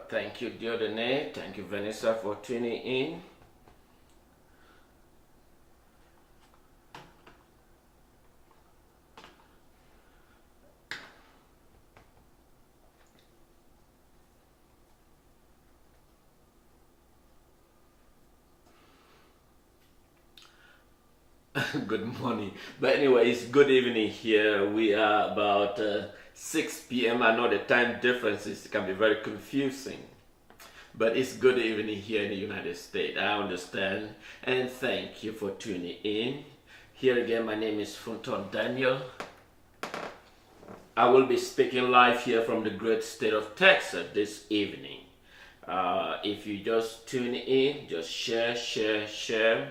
Thank you, Diodene. Thank you, Vanessa, for tuning in. Good morning. But anyways, good evening here. We are about 6 p.m. I know the time differences can be very confusing. But it's good evening here in the United States. I understand. And thank you for tuning in. Here again, my name is Funton Daniel. I will be speaking live here from the great state of Texas this evening. If you just tune in, just share.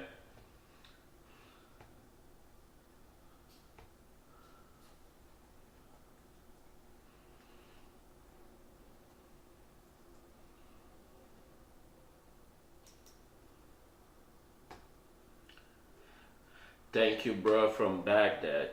Thank you, bro, from Baghdad.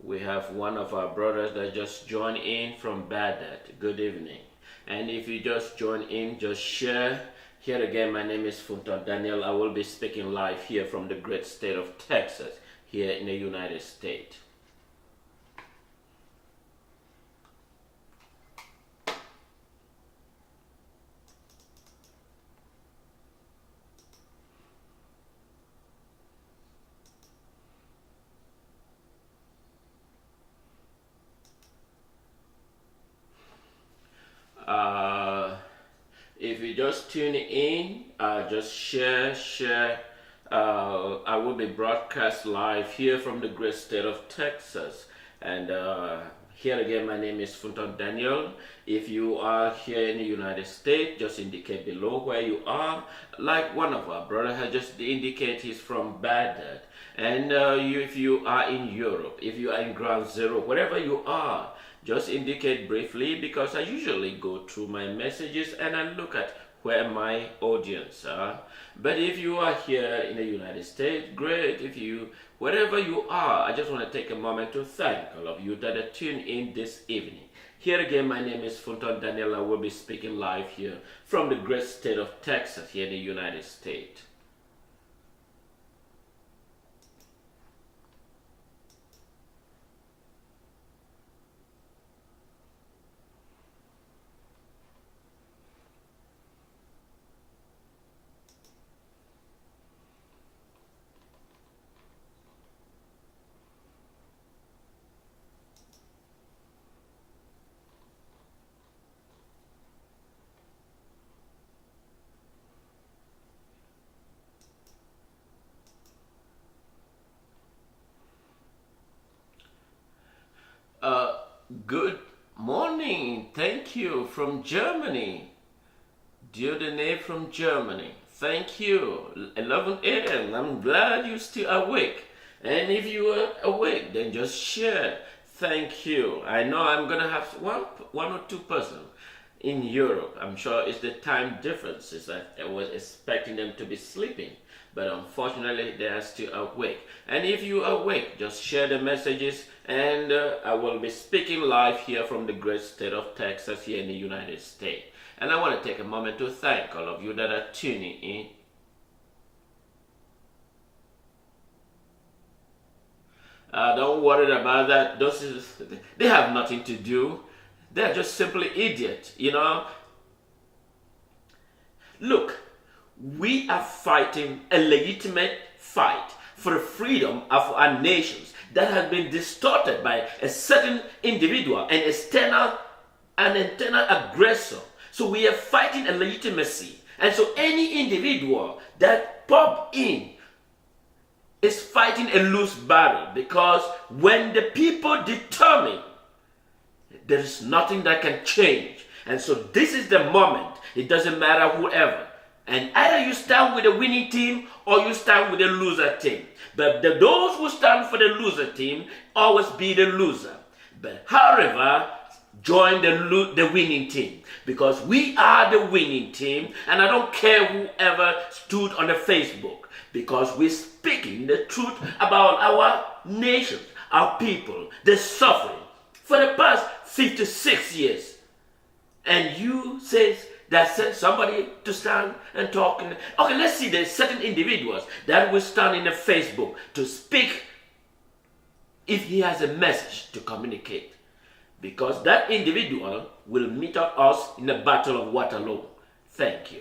We have one of our brothers that just joined in from Baghdad. Good evening. And if you just join in, just share. Here again, my name is Funton Daniel. I will be speaking live here from the great state of Texas, here in the United States. If you just tune in, just share. I will be broadcast live here from the great state of Texas. And here again, my name is Funton Daniel. If you are here in the United States, just indicate below where you are. Like one of our brothers has just indicated he's from Baghdad. And if you are in Europe, if you are in Ground Zero, wherever you are, just indicate briefly, because I usually go through my messages and I look at where my audience are. But if you are here in the United States, great. If you, wherever you are, I just want to take a moment to thank all of you that are tuned in this evening. Here again, my name is Funton Daniel. I will be speaking live here from the great state of Texas here in the United States. Good morning. Thank you from Germany. Diodene from Germany. Thank you. 11 a.m. I'm glad you're still awake. And if you are awake, then just share. Thank you. I know I'm going to have one or two persons in Europe. I'm sure it's the time differences. I was expecting them to be sleeping, but unfortunately they are still awake. And if you are awake, just share the messages, and I will be speaking live here from the great state of Texas here in the United States. And I want to take a moment to thank all of you that are tuning in. Don't worry about that. They have nothing to do. They're just simply idiots, you know. Look, we are fighting a legitimate fight for the freedom of our nations that has been distorted by a certain individual, an internal aggressor. So we are fighting a legitimacy. And so any individual that pop in is fighting a loose battle, because when the people determine, there is nothing that can change. And so this is the moment. It doesn't matter whoever. And either you stand with the winning team or you stand with the loser team. But those who stand for the loser team always be the loser. But however, join the winning team, because we are the winning team. And I don't care whoever stood on the Facebook, because we're speaking the truth about our nations, our people, the suffering for the past 56 years. and you say that send somebody to stand and talk. Okay, let's see, there's certain individuals that will stand in the Facebook to speak if he has a message to communicate. Because that individual will meet us in the Battle of Waterloo. Thank you.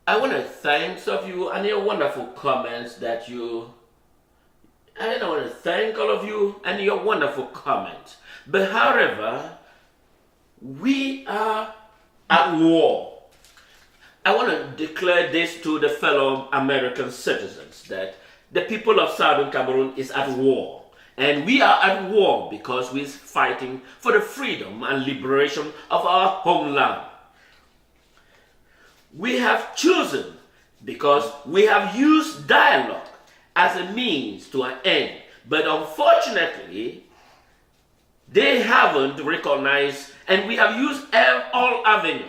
I want to thank some of you and your wonderful comments that you. I want to thank all of you and your wonderful comments. But however, we are at war. I want to declare this to the fellow American citizens that the people of Southern Cameroon is at war. And we are at war because we're fighting for the freedom and liberation of our homeland. We have chosen because we have used dialogue as a means to an end. But unfortunately, they haven't recognized, and we have used all avenues.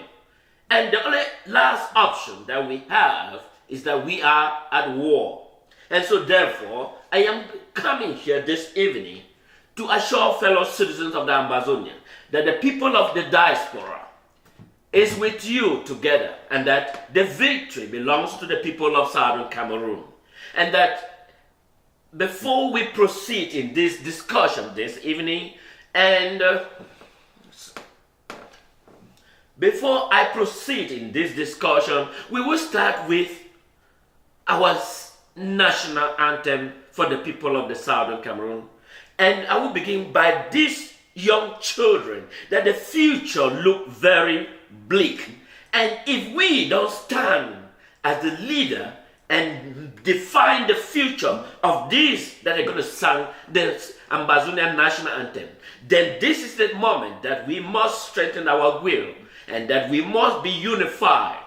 And the only last option that we have is that we are at war. And so therefore, I am coming here this evening to assure fellow citizens of the Ambazonian that the people of the diaspora is with you together, and that the victory belongs to the people of Southern Cameroon. And that before we proceed in this discussion this evening, and before I proceed in this discussion, we will start with our national anthem for the people of the Southern Cameroon. And I will begin by these young children, that the future look very bleak. And if we don't stand as the leader and define the future of these that are going to sing the Ambazonian national anthem, then this is the moment that we must strengthen our will and that we must be unified.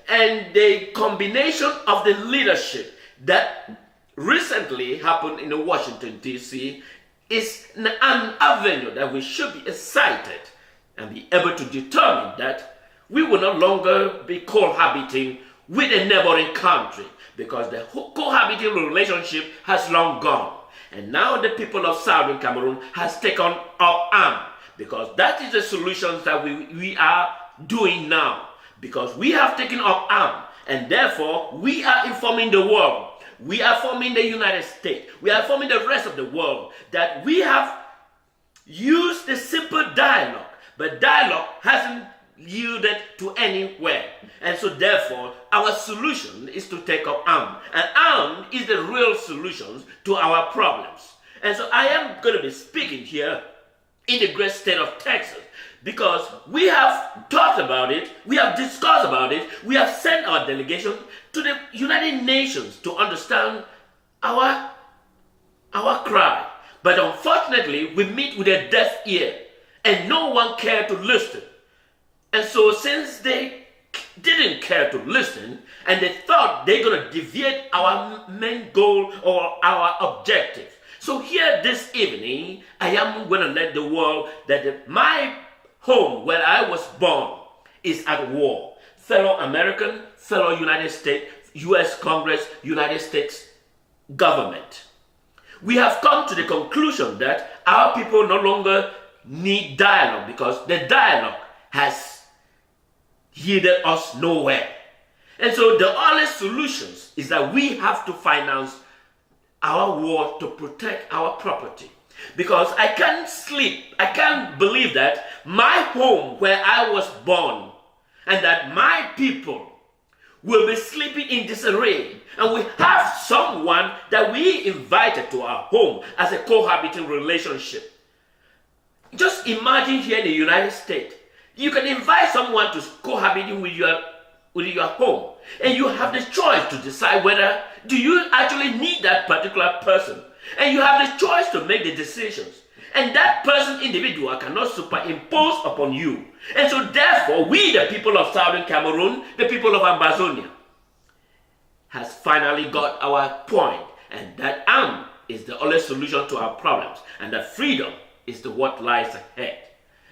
And the combination of the leadership that recently happened in Washington, D.C. is an avenue that we should be excited and be able to determine that we will no longer be cohabiting with a neighboring country, because the cohabiting relationship has long gone. And now the people of Southern Cameroon has taken up arms, because that is the solutions that we are doing now. Because we have taken up arms, and therefore we are informing the world. We are informing the United States. We are informing the rest of the world that we have used the simple dialogue, but dialogue hasn't yielded to anywhere. And so therefore our solution is to take up arms, and arms is the real solutions to our problems. And so I am going to be speaking here in the great state of Texas, because we have talked about it, we have discussed about it, we have sent our delegation to the United Nations to understand our cry. But unfortunately, we meet with a deaf ear, and no one cared to listen. And so since they didn't care to listen, and they thought they're going to deviate our main goal or our objective. So here this evening, I am going to let the world that my home where I was born is at war. Fellow American, fellow United States, U.S. Congress, United States government. We have come to the conclusion that our people no longer need dialogue, because the dialogue has yielded us nowhere. And so the only solutions is that we have to finance our war to protect our property. Because I can't sleep, I can't believe that my home where I was born and that my people will be sleeping in disarray, and we have someone that we invited to our home as a cohabiting relationship. Just imagine here in the United States, you can invite someone to cohabiting with your home, and you have the choice to decide whether do you actually need that particular person, and you have the choice to make the decisions. And that person, individual, cannot superimpose upon you. And so therefore, we, the people of Southern Cameroon, the people of Ambazonia, has finally got our point. And that arm is the only solution to our problems. And that freedom is the what lies ahead.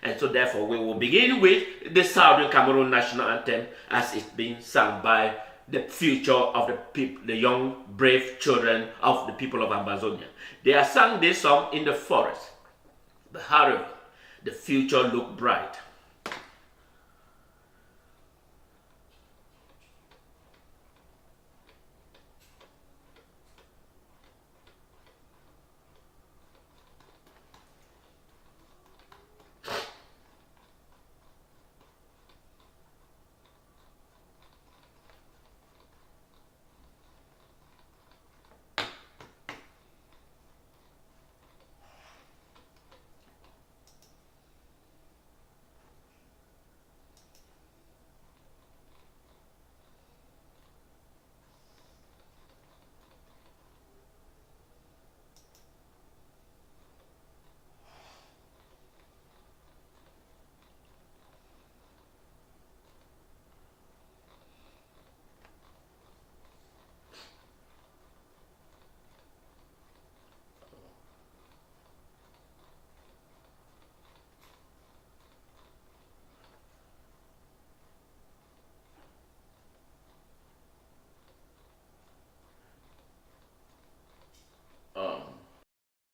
And so therefore, we will begin with the Southern Cameroon national anthem as it's being sung by the future of the people, the young, brave children of the people of Ambazonia. They are sung this song in the forest. But however, the future look bright.